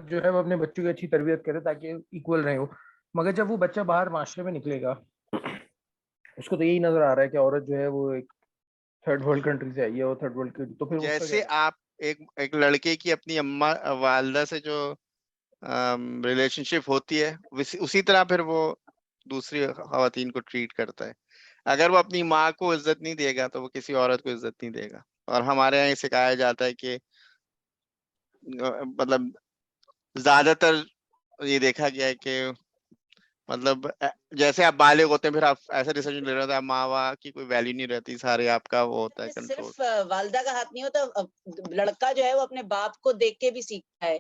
जो है वो अपने बच्चों की अच्छी तरबियत करे ताकि इक्वल रहे वो। मगर जब वो बच्चा बाहर माशरे में निकलेगा, उसको तो यही नजर आ रहा है कि औरत जो है वो एक थर्ड वर्ल्ड कंट्री से आई है, वो थर्ड वर्ल्ड की, तो फिर उसका क्या जैसे है? आप एक एक लड़के की अपनी अम्मा वालदा से जो रिलेशनशिप होती है, उसी तरह फिर वो दूसरी खवातीन को ट्रीट करता है। अगर वो अपनी माँ को इज्जत नहीं देगा तो वो किसी औरत को इज्जत नहीं देगा। और हमारे यहाँ ये सिखाया जाता है कि मतलब ज्यादातर ये देखा गया है कि मतलब जैसे आप बालिग होते हैं फिर आप ऐसा डिसीजन ले रहे होते हैं, माँ बाप की कोई वैल्यू नहीं रहती, सारे आपका वो होता है में कंट्रोल। सिर्फ वालिदा का हाथ नहीं होता, लड़का जो है वो अपने बाप को देख के भी सीखता है।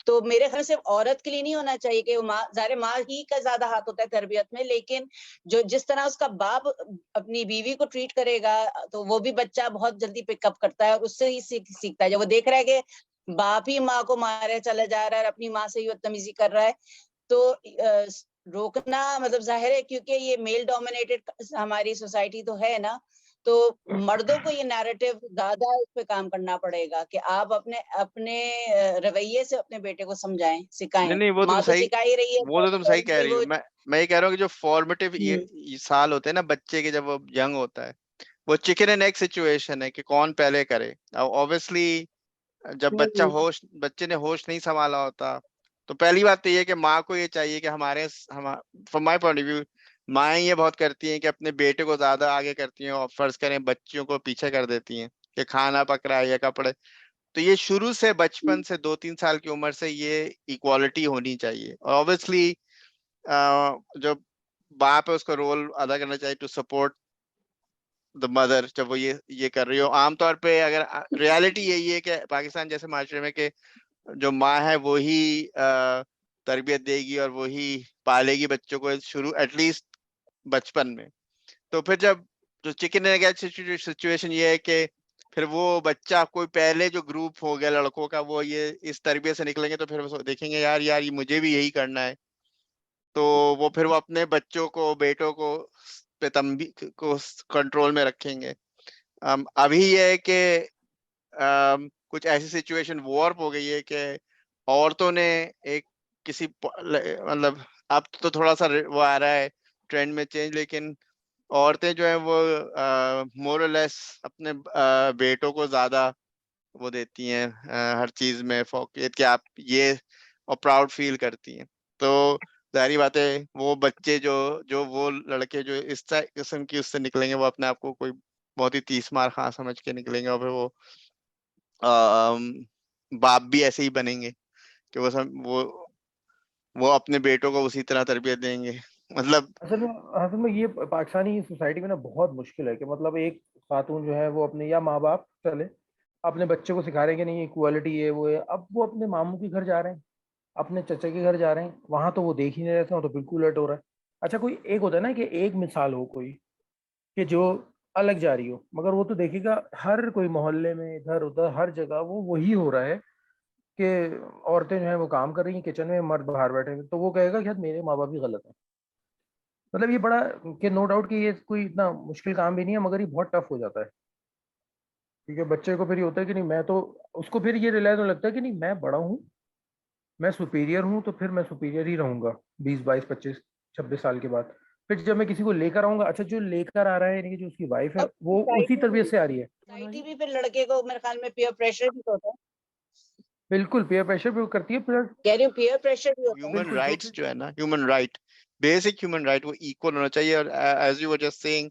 तो मेरे ख्याल से औरत के लिए नहीं होना चाहिए कि माँ, ज़ाहिर माँ ही का ज्यादा हाथ होता है तरबियत में, लेकिन जो जिस तरह उसका बाप अपनी बीवी को ट्रीट करेगा तो वो भी बच्चा बहुत जल्दी पिकअप करता है और उससे ही सीखता है। जब वो देख रहा है कि बाप ही माँ को मारे चला जा रहा है और अपनी माँ से ही बदतमीजी कर रहा है, तो रोकना मतलब जाहिर है, क्योंकि ये मेल डोमिनेटेड हमारी सोसाइटी तो है ना, तो मर्दों को ये नैरेटिव ज्यादा इस पे काम करना पड़ेगा कि आप अपने अपने रवैये से अपने बेटे को समझाएं, सिखाएं। नहीं वो तुम माँ तो सही, सिखा ही रही है, वो तो तुम सही कह रही हो। वो मैं ये कह रहा हूँ कि जो फॉर्मेटिव ये साल होते हैं ना बच्चे के, जब वो यंग होता है, वो चिकन एंड एग सिचुएशन है कि कौन पहले करे। ऑब्वियसली जब बच्चे ने होश नहीं संभाला होता, तो पहली बात तो ये है कि माँ को ये चाहिए कि हम from my point of view, माएँ ये बहुत करती हैं कि अपने बेटे को ज्यादा आगे करती हैं और फर्ज करें बच्चियों को पीछे कर देती हैं कि खाना पक रहा है या कपड़े। तो ये शुरू से बचपन से 2-3 साल की उम्र से ये इक्वालिटी होनी चाहिए। और ऑब्वियसली जो बाप है उसका रोल अदा करना चाहिए टू सपोर्ट द मदर जब वो ये कर रही हो। आमतौर पे अगर रियलिटी यही है कि पाकिस्तान जैसे माशरे में कि जो माँ है वो ही तरबियत देगी और वो ही पालेगी बच्चों को शुरू एटलीस्ट बचपन में। तो फिर जब जो चिकन एंड एग सिचुएशन ये है कि फिर वो बच्चा कोई पहले जो ग्रुप हो गया लड़कों का, वो ये इस तरबियत से निकलेंगे तो फिर वो देखेंगे यार यार ये मुझे भी यही करना है। तो वो फिर वो अपने बच्चों को, बेटों को पे तंबी को कंट्रोल में रखेंगे। अभी ये है कि कुछ ऐसी सिचुएशन वॉर्प हो गई है कि औरतों ने एक किसी मतलब अब तो थोड़ा सा वो आ रहा है ट्रेंड में चेंज, लेकिन औरतें जो है वो मोर और लेस अपने बेटों को ज्यादा वो देती हैं हर चीज में फोकस कि आप ये, और प्राउड फील करती हैं। तो जाहिर बात है वो बच्चे जो जो वो लड़के जो इस किस्म की उससे निकलेंगे, वो अपने आप को कोई बहुत ही तीस मार खां समझ के निकलेंगे और फिर वो बाप भी ऐसे ही बनेंगे कि वो अपने बेटों को उसी तरह तरबियत देंगे। मतलब असल में ये पाकिस्तानी सोसाइटी में ना बहुत मुश्किल है कि मतलब एक खातून जो है वो अपने, या माँ बाप चले, अपने बच्चे को सिखा रहे हैं कि नहीं इक्वालिटी है वो है। अब वो अपने मामू के घर जा रहे हैं, अपने चचा के घर जा रहे हैं, वहां तो वो देख ही नहीं रहे थे, वहाँ तो बिल्कुल उलट हो रहा है। अच्छा, कोई एक होता है ना कि एक मिसाल हो कोई कि जो अलग जा रही हो, मगर वो तो देखेगा हर कोई मोहल्ले में इधर उधर हर जगह वो वही हो रहा है कि औरतें जो है वो काम कर रही हैं किचन में, मर्द बाहर बैठे हैं, तो वो कहेगा कि शायद मेरे माँ बाप भी गलत है। मतलब ये बड़ा, कि नो डाउट कि ये कोई इतना मुश्किल काम भी नहीं है, मगर ये बहुत टफ हो जाता है क्योंकि बच्चे को फिर ये होता है कि नहीं मैं तो, उसको फिर ये रियलाइज होने लगता है कि नहीं मैं बड़ा हूँ, मैं सुपीरियर हूँ, तो फिर मैं सुपीरियर ही रहूंगा 20, 22, 25, 26 साल के बाद। फिर जब मैं किसी को लेकर आऊंगा, अच्छा जो लेकर आ रहा है यानी कि जो उसकी वाइफ है अब वो उसी तरबियत से आ रही है। सोसाइटी भी फिर लड़के को मेरे ख्याल में पीयर प्रेशर भी होता है। बिल्कुल पीयर प्रेशर भी करती है, प्लस कह रही हूँ पीयर प्रेशर भी होता है। ह्यूमन बिल्कुल जो राइट्स फिर जो है ना, human right, basic human right वो इक्वल होना चाहिए। और as you were just saying,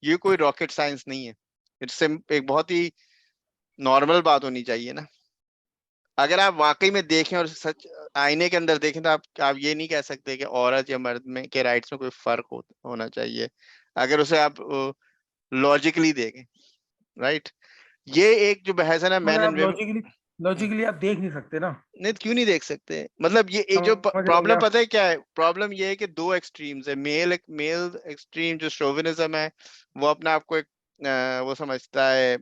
ये कोई रॉकेट साइंस नहीं है। इट्स एक बहुत ही नॉर्मल बात होनी चाहिए ना। अगर आप वाकई में देखें और सच आईने के अंदर देखें तो आप ये नहीं कह सकते कि औरत या मर्द में के राइट्स में कोई फर्क होना चाहिए, अगर उसे आप लॉजिकली देखें। राइट, ये एक जो बहस है ना मैन मगर आप एंड वेमेन। लॉजिकली लॉजिकली आप देख नहीं सकते ना। नहीं तो क्यों नहीं देख सकते, मतलब ये जो समझ रहे प्रॉब्लम हैं पता है क्या है, प्रॉब्लम ये है कि दो एक्सट्रीम्स है। मेल एक्सट्रीम जो शोविनिज्म है, वो अपने आप को एक वो समझता है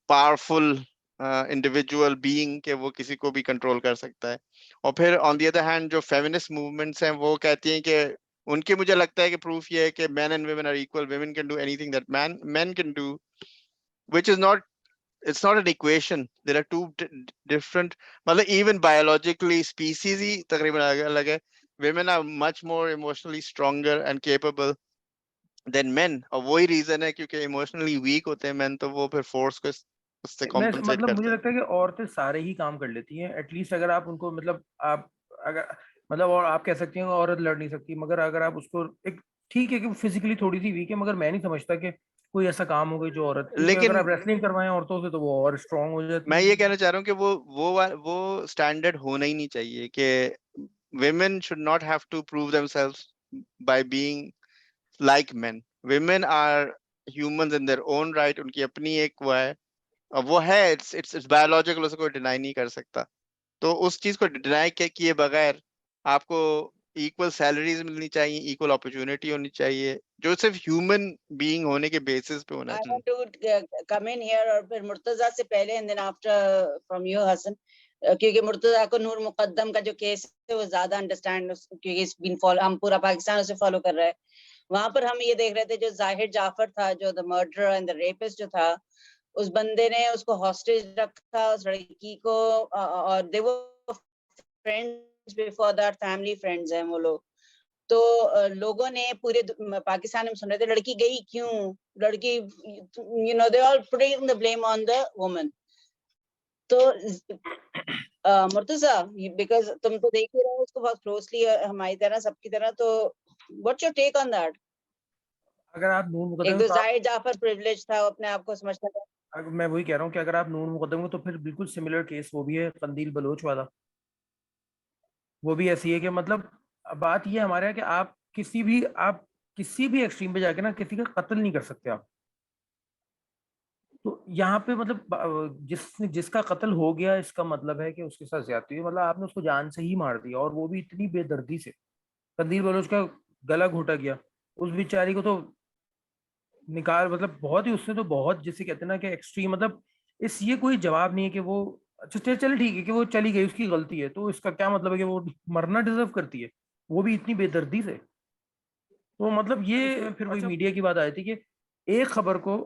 पावरफुल इंडिविजुअल बीइंग के वो किसी को भी कंट्रोल कर सकता है। और फिर ऑन द अदर हैंड जो फेमिनिस्ट मूवमेंट्स हैं वो कहती हैं कि उनके, मुझे लगता है कि प्रूफ ये है कि man and women are equal, women can do anything that man can do, which is not it's not an equation. There are two different, मतलब even biologically species ही तकरीबन अलग है. Women are much more emotionally stronger and capable than men. और वही reason है क्योंकि emotionally weak होते हैं men, तो वो फिर force को उससे मैं compensate मतलब मुझे करते हैं. लगता है कि औरतें सारे ही काम कर लेती हैं एटलीस्ट, अगर आप उनको मतलब आप अगर मतलब, और आप कह सकती हैं औरत लड़ नहीं सकती, मगर अगर आप उसको एक ठीक है कि फिजिकली थोड़ी सी वीक है, मगर मैं नहीं समझता कि कोई ऐसा काम हो गई जो औरत, क्योंकि अगर लेकिन आप रेसलिंग करवाएं औरतों से तो वो और स्ट्रांग हो जाती मैं है। ये कहना चाह रहा हूँ कि वो स्टैंडर्ड होना ही नहीं चाहिए कि women should not have to prove themselves by being like men. Women are humans in their own right. उनकी अपनी एक वो है, और वो है, it's biological, उसको कोई डिनाई नहीं कर सकता. तो उस चीज को डिनाई किए बगैर आपको इक्वल सैलरीज मिलनी चाहिए, इक्वल अपॉर्चुनिटी होनी चाहिए, जो सिर्फ ह्यूमन बीइंग होने के बेसिस पे होना I चाहिए. want to come in here और फिर मुर्तजा से पहले and then after from you Hasan, क्योंकि मुर्तजा को नूर मुकद्दम का जो केस है वो ज्यादा अंडरस्टैंड, क्योंकि इस बीन फॉलो, हम पूरा पाकिस्तान उसे फॉलो कर रहा है. वहां पर हम ये देख रहे थे जो जाहिर जाफर था, जो the murderer and the rapist जो था, उस बंदे ने उसको हॉस्टेज रखा उस लड़की को, और they were friends before that, family friends हैं वो लोग. तो लोगों ने पूरे पाकिस्तान में सुन रहे थे लड़की गई क्यों, लड़की, you know, they all putting the blame on the woman. तो मुर्तजा, बिकॉज तुम तो देख ही रहे हो उसको बहुत क्लोजली हमारी तरह, सबकी तरह, तो what's your take on that? अगर आप नूर एक मुकद्दम तो तो जाहिर जाफर प्रिविलेज था, वो अपने आप को समझता था. मैं वही कह रहा हूँ कि अगर आप नूर मुकद्दम हो तो फिर बिल्कुल सिमिलर केस वो भी है, कंदील बलोच वाला. वो भी ऐसी है कि मतलब बात ये हमारे यहाँ कि आप किसी भी एक्सट्रीम पे जाके ना किसी का कत्ल नहीं कर सकते आप. तो यहाँ पे मतलब जिसका कत्ल हो गया इसका मतलब है कि उसके साथ ज्यादती हुई, मतलब आपने उसको जान से ही मार दिया, और वो भी इतनी बेदर्दी से. कंदील बलोच का गला घोटा गया, उस बेचारी को तो निकाल, मतलब बहुत ही, उसने तो बहुत, जिसे कहते हैं ना कि एक्सट्रीम, मतलब इस ये कोई जवाब नहीं है कि वो, अच्छा चल ठीक है कि वो चली गई, उसकी गलती है, तो इसका क्या मतलब है कि वो मरना डिजर्व करती है, वो भी इतनी बेदर्दी से. तो मतलब ये फिर वही मीडिया की बात आई थी कि एक खबर को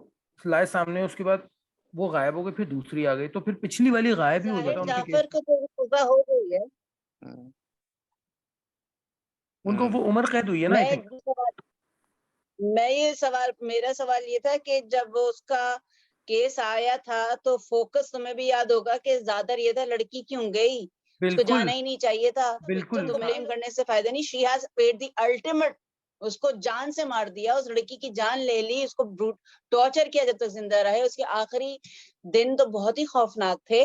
लाए सामने, उसके बाद वो गायब हो गई, फिर दूसरी आ गई, तो फिर पिछली वाली गायब ही हो जाहिर जाता उनके केस जाफर में. को तो सजा हो गई है. हम्म, उनको वो उम्र कैद हुई है ना, आई थिंक. मेरा सवाल ये था कि जब वो उसका केस आया था तो फोकस तुम्हें भी याद होगा कि ज्यादातर ये था लड़की क्यों गई, उसको बिल्कुल जाना ही नहीं चाहिए था. बिल्कुल. तो ब्लेम करने से फायदा नहीं. She has paid the ultimate, उसको जान से मार दिया, उस लड़की की जान ले ली, उसको टॉर्चर किया जब तक जिंदा रहे. उसके आखिरी दिन तो बहुत ही खौफनाक थे.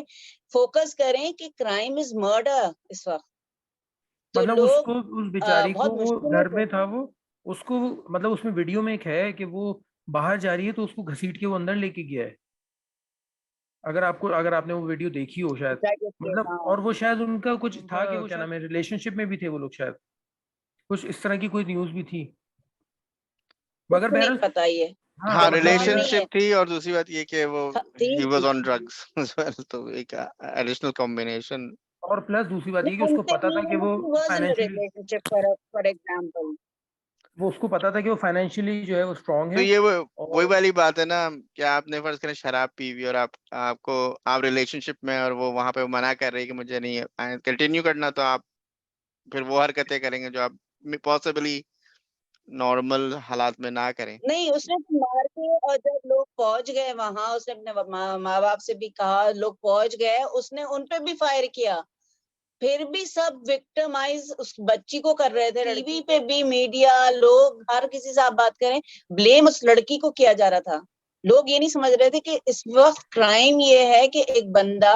फोकस करें कि क्राइम इज मर्डर इस वक्त. तो मतलब लोग उसको, उस बेचारी को, बहुत वो मुश्किल घर में था, वो उसको, मतलब उसमें वीडियो में एक है कि वो बाहर जा रही है तो उसको घसीट के वो अंदर लेके गया है. अगर आपने वो वीडियो देखी हो शायद, मतलब, और वो शायद उनका कुछ था कि वो क्या नाम है, रिलेशनशिप में भी थे वो लोग शायद, कुछ इस तरह की कोई न्यूज भी थी, मगर नहीं बहरहाल. पता ये. हाँ हाँ, मतलब कंफर्म नहीं है. रिलेशनशिप थी, और दूसरी बात ये कि वो ही वाज थी. ऑन ड्रग्स एज वेल, तो एक एडिशनल कॉम्बिनेशन. और प्लस दूसरी बात No, ये कि I'm उसको पता था कि saying वो he was in a financially, relationship for example. वो उसको पता था कि वो फाइनेंशियली जो है वो स्ट्रांग तो है. ये वही और वाली बात है ना कि आपने फर्ज करें शराब पी हुई, और आप रिलेशनशिप में, और वो वहां पे मना कर रही है कि मुझे नहीं कंटिन्यू करना, तो आप फिर वो हरकतें करेंगे जो आप पॉसिबली नॉर्मल हालात में ना करें. नहीं, उसने तो मार के, और जब लोग पहुंच गए वहां, उसने अपने माँ बाप से भी कहा, लोग पहुंच गए, उसने उन पे भी फायर किया. फिर भी सब विक्टिमाइज उस बच्ची को कर रहे थे. टीवी पे भी मीडिया, लोग, हर किसी से आप बात करें, ब्लेम उस लड़की को किया जा रहा था. लोग ये नहीं समझ रहे थे कि इस वक्त क्राइम ये है कि एक बंदा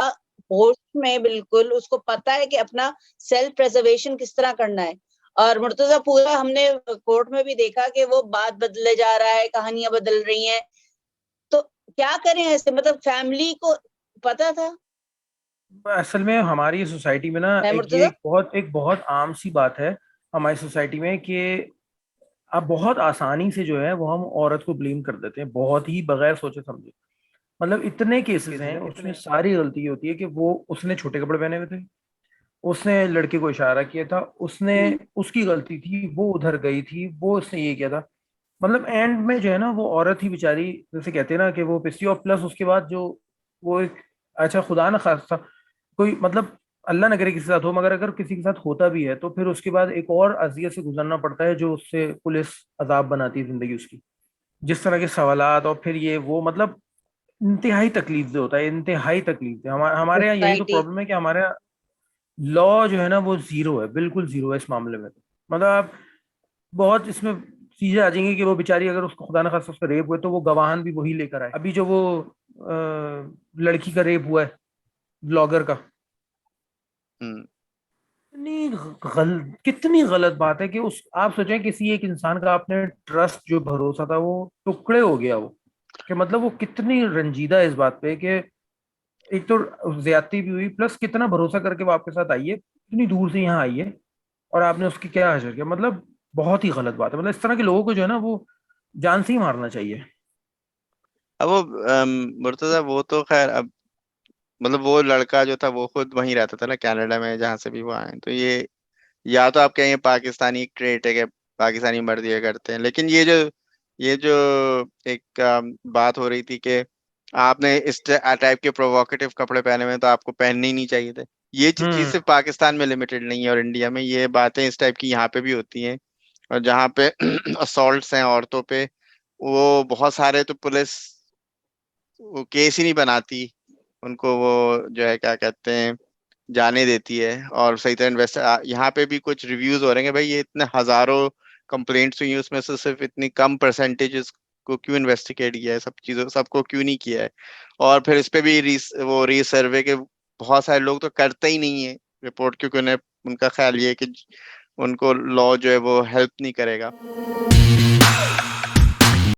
होश में, बिल्कुल उसको पता है कि अपना सेल्फ प्रिजर्वेशन किस तरह करना है. और मुर्तजा पूरा हमने कोर्ट में भी देखा कि वो बात बदले जा रहा है, कहानियां बदल रही हैं. तो क्या करें ऐसे, मतलब फैमिली को पता था. असल में हमारी सोसाइटी में ना है ये मुर्तजा? एक बहुत आम सी बात है हमारी सोसाइटी में कि अब बहुत आसानी से जो है वो हम औरत को ब्लेम कर देते हैं, बहुत ही बगैर सोचे समझे. मतलब इतने केसेस हैं उसमें सारी गलती ये होती है कि वो, उसने छोटे कपड़े पहने हुए थे, उसने लड़के को इशारा किया था, उसने, उसकी गलती थी, वो उधर गई थी, वो उसने ये किया था. मतलब एंड में जो है ना वो औरत ही बेचारी, जैसे कहते हैं ना कि वो पिस्सी, और प्लस उसके बाद जो वो एक, अच्छा खुदा ना खास्ता कोई मतलब अल्लाह ना करे किसी के साथ हो, मगर अगर किसी के साथ होता भी है तो फिर उसके बाद एक और अजियत से गुजरना पड़ता है जो उससे पुलिस अजाब बनाती है जिंदगी उसकी, जिस तरह के सवालात और फिर ये वो मतलब इंतहाई तकलीफ से होता है, इंतहाई तकलीफ से। हमारे यहाँ यही तो सोसाइटी प्रॉब्लम है कि हमारे यहाँ लॉ जो है ना वो जीरो है, बिल्कुल जीरो है इस मामले में। तो मतलब आप बहुत इसमें चीजें आ जाएंगी कि वो बेचारी अगर उसको खुदा न खास्ता उसका रेप हुआ तो वो गवाहान भी वही लेकर आए। अभी जो वो लड़की का रेप हुआ है ब्लॉगर का, हम्म। कितनी गलत बात है कि उस आप सोचें किसी एक इंसान का आपने ट्रस्ट जो भरोसा था वो टुकड़े हो गया वो, कि मतलब वो कितनी रंजीदा है इस बात पे कि एक तो ज्यादती भी हुई प्लस कितना भरोसा करके वो आपके साथ आई है, इतनी दूर से यहाँ आई है और आपने उसकी क्या हशर किया। मतलब बहुत ही गलत बात है, मतलब इस तरह के लोगों को जो है ना वो जान से ही मारना चाहिए। अब वो मुर्तजा वो तो खैर अब मतलब वो लड़का जो था वो खुद वहीं रहता था ना कनाडा में, जहां से भी वो आए, तो ये या तो आप कहेंगे पाकिस्तानी एक ट्रेट है कि पाकिस्तानी मर्द ये करते हैं, लेकिन ये जो एक बात हो रही थी कि आपने इस टाइप के प्रोवोकेटिव कपड़े पहने हुए हैं तो आपको पहनने ही नहीं चाहिए थे, ये चीज हम्म। सिर्फ पाकिस्तान में लिमिटेड नहीं है, और इंडिया में ये बातें इस टाइप की यहाँ पे भी होती हैं। और जहाँ पे असॉल्ट्स हैं औरतों पे, वो बहुत सारे तो पुलिस वो केस ही नहीं बनाती, उनको वो जो है क्या कहते हैं जाने देती है, और सही तरह इन्वेस्ट। यहाँ पे भी कुछ रिव्यूज हो रहे हैं कि भाई ये इतने हजारों कंप्लेंट्स हुई हैं, उसमें से सिर्फ इतनी कम परसेंटेजेस को क्यों इन्वेस्टिगेट किया है, सब चीजों सबको क्यों नहीं किया है। और फिर इस पे भी वो रीसर्वे के बहुत सारे लोग तो करते ही नहीं है रिपोर्ट, क्योंकि उन्हें उनका ख्याल ये है कि उनको लॉ जो है वो हेल्प नहीं करेगा।